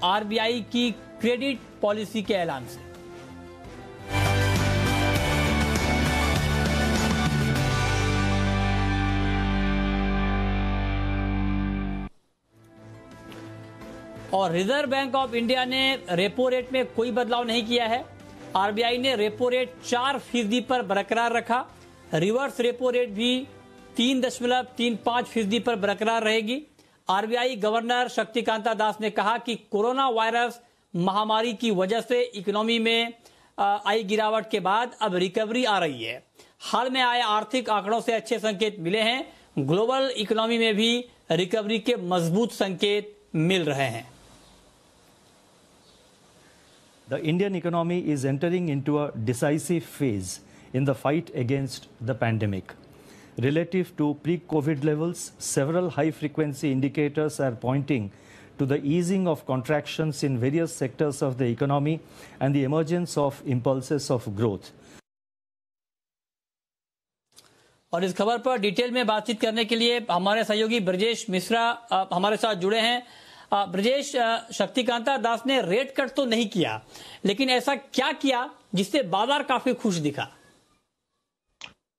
RBI की credit policy के ऐलान से। और रिजर्व बैंक ऑफ इंडिया ने रेपो रेट में कोई बदलाव नहीं किया है। आरबीआई ने रेपो रेट 4% पर बरकरार रखा। रिवर्स रेपो रेट भी 3.35% पर बरकरार रहेगी। आरबीआई गवर्नर शक्तिकांता दास ने कहा कि कोरोना वायरस महामारी की वजह से इकोनॉमी में आई गिरावट के बाद अब रिकवरी आ रही है। हाल में आए आर्थिक आंकड़ों से अच्छे संकेत मिले हैं। ग्लोबल इकोनॉमी में भी रिकवरी के मजबूत संकेत मिल रहे हैं। The Indian economy is entering into a decisive phase in the fight against the pandemic. Relative to pre-COVID levels, several high-frequency indicators are pointing to the easing of contractions in various sectors of the economy and the emergence of impulses of growth. और इस खबर पर detail में बातचीत करने के लिए हमारे सहयोगी ब्रजेश मिश्रा हमारे साथ जुड़े हैं। ब्रजेश, शक्तिकांता दास ने रेट कट तो नहीं किया, लेकिन ऐसा क्या किया जिससे बाजार काफी खुश दिखा?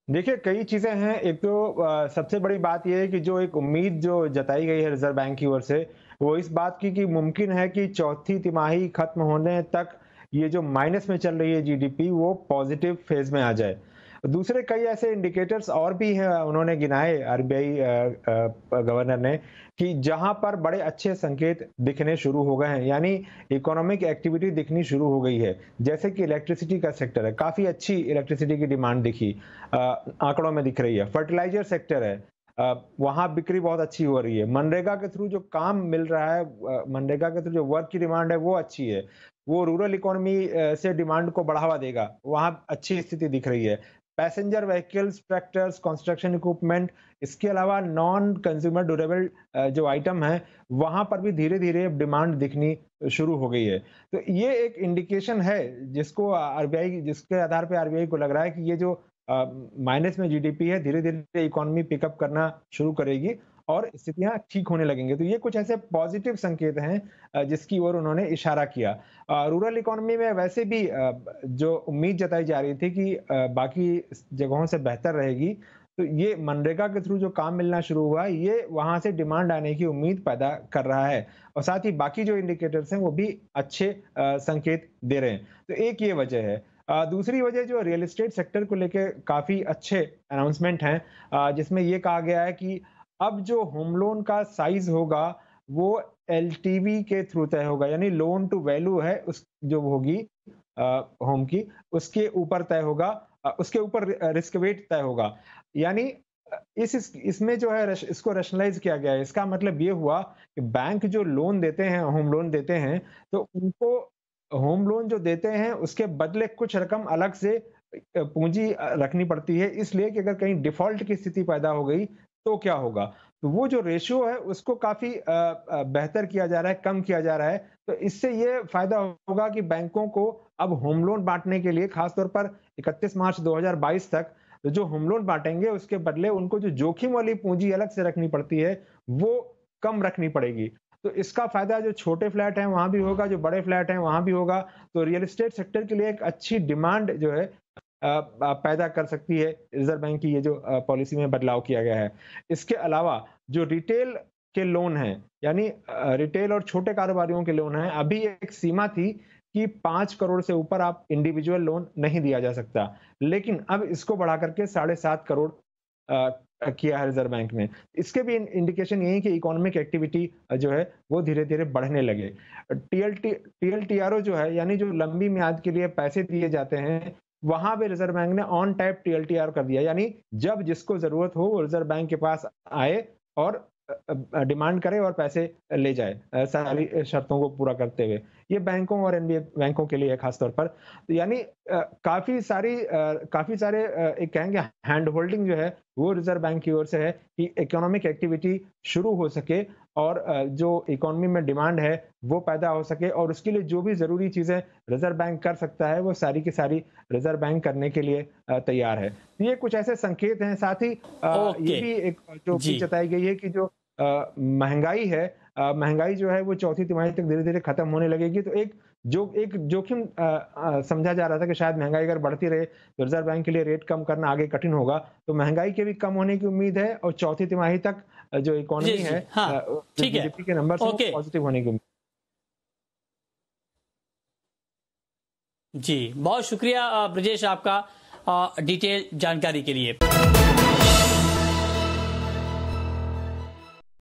देखिए, कई चीजें हैं। एक तो सबसे बड़ी बात यह है कि जो एक उम्मीद जो जताई गई है रिजर्व बैंक की ओर से, वो इस बात की कि मुमकिन है कि चौथी तिमाही खत्म होने तक ये जो माइनस में चल रही है जीडीपी, वो पॉजिटिव फेज में आ जाए। दूसरे कई ऐसे इंडिकेटर्स और भी हैं, उन्होंने गिनाए आरबीआई गवर्नर ने, कि जहां पर बड़े अच्छे संकेत दिखने शुरू हो गए हैं, यानी इकोनॉमिक एक्टिविटी दिखनी शुरू हो गई है। जैसे कि इलेक्ट्रिसिटी का सेक्टर है, काफी अच्छी इलेक्ट्रिसिटी की डिमांड दिखी, आंकड़ों में दिख रही है। फर्टिलाइजर सेक्टर है, वहां बिक्री बहुत अच्छी हो रही है। मनरेगा के थ्रू जो काम मिल रहा है, मनरेगा के थ्रू जो वर्क की डिमांड है वो अच्छी है, वो रूरल इकोनॉमी से डिमांड को बढ़ावा देगा, वहां अच्छी स्थिति दिख रही है। Passenger vehicles, tractors, construction equipment, इसके अलावा नॉन कंज्यूमर ड्यूरेबल जो आइटम है, वहां पर भी धीरे धीरे डिमांड दिखनी शुरू हो गई है। तो ये एक इंडिकेशन है जिसको आरबीआई, जिसके आधार पे आरबीआई को लग रहा है कि ये जो माइनस में जीडीपी है, धीरे धीरे इकोनॉमी पिकअप करना शुरू करेगी और स्थितियां ठीक होने लगेंगे। तो ये कुछ ऐसे पॉजिटिव संकेत हैं जिसकी ओर उन्होंने इशारा किया। रूरल इकोनॉमी में वैसे भी जो उम्मीद जताई जा रही थी कि बाकी जगहों से बेहतर रहेगी, तो ये मनरेगा के थ्रू जो काम मिलना शुरू हुआ, ये वहां से डिमांड आने की उम्मीद पैदा कर रहा है। और साथ ही बाकी जो इंडिकेटर्स हैं वो भी अच्छे संकेत दे रहे हैं। तो एक ये वजह है। दूसरी वजह जो रियल एस्टेट सेक्टर को लेकर काफी अच्छे अनाउंसमेंट हैं, जिसमें ये कहा गया है कि अब जो होम लोन का साइज होगा वो एलटीवी के थ्रू तय होगा, यानी लोन टू वैल्यू है उस जो होगी होम की, उसके ऊपर तय होगा, उसके ऊपर रिस्क वेट तय होगा। यानी इसमें जो है इसको रैशनलाइज किया गया है। इसका मतलब ये हुआ कि बैंक जो लोन देते हैं, होम लोन देते हैं, तो उनको होम लोन जो देते हैं उसके बदले कुछ रकम अलग से पूंजी रखनी पड़ती है, इसलिए कि अगर कहीं डिफॉल्ट की स्थिति पैदा हो गई तो क्या होगा। तो वो जो रेशियो है उसको काफी बेहतर किया जा रहा है, कम किया जा रहा है। तो इससे ये फायदा होगा कि बैंकों को अब होम लोन बांटने के लिए, खासतौर पर 31 मार्च 2022 तक जो होम लोन बांटेंगे, उसके बदले उनको जो जोखिम वाली पूंजी अलग से रखनी पड़ती है वो कम रखनी पड़ेगी। तो इसका फायदा जो छोटे फ्लैट हैं वहां भी होगा, जो बड़े फ्लैट हैं वहां भी होगा। तो रियल एस्टेट सेक्टर के लिए एक अच्छी डिमांड जो है पैदा कर सकती है रिजर्व बैंक की ये जो पॉलिसी में बदलाव किया गया है। इसके अलावा जो रिटेल के लोन हैं, यानी रिटेल और छोटे कारोबारियों के लोन हैं, अभी एक सीमा थी कि 5 करोड़ से ऊपर आप इंडिविजुअल लोन नहीं दिया जा सकता, लेकिन अब इसको बढ़ा करके 7.5 करोड़ किया है रिजर्व बैंक ने। इसके भी इंडिकेशन यही कि इकोनॉमिक एक्टिविटी जो है वो धीरे धीरे बढ़ने लगे। टीएलटीआरओ जो है, यानी जो लंबी म्याद के लिए पैसे दिए जाते हैं, वहां पे रिजर्व बैंक ने ऑन टाइप टीएलटीआर कर दिया, यानी जब जिसको जरूरत हो वो रिजर्व बैंक के पास आए और डिमांड करे और पैसे ले जाए सारी शर्तों को पूरा करते हुए। ये बैंकों और एनबीए बैंकों के लिए है खासतौर पर। तो यानी काफी सारे एक कहेंगे हैंड होल्डिंग जो है वो रिजर्व बैंक की ओर से है कि इकोनॉमिक एक्टिविटी शुरू हो सके और जो इकोनॉमी में डिमांड है वो पैदा हो सके, और उसके लिए जो भी जरूरी चीजें रिजर्व बैंक कर सकता है वो सारी की सारी रिजर्व बैंक करने के लिए तैयार है। ये कुछ ऐसे संकेत हैं। साथ ही ये भी एक जो जताई गई है कि जो महंगाई है महंगाई जो है वो चौथी तिमाही तक धीरे धीरे खत्म होने लगेगी। तो एक जोखिम समझा जा रहा था कि शायद महंगाई अगर बढ़ती रहे तो रिजर्व बैंक के लिए रेट कम करना आगे कठिन होगा। तो महंगाई के भी कम होने की उम्मीद है और चौथी तिमाही तक जो इकोनॉमी है, हाँ, ठीक है, जीडीपी के नंबर पॉजिटिव होने की उम्मीद। जी, बहुत शुक्रिया ब्रजेश आपका डिटेल जानकारी के लिए।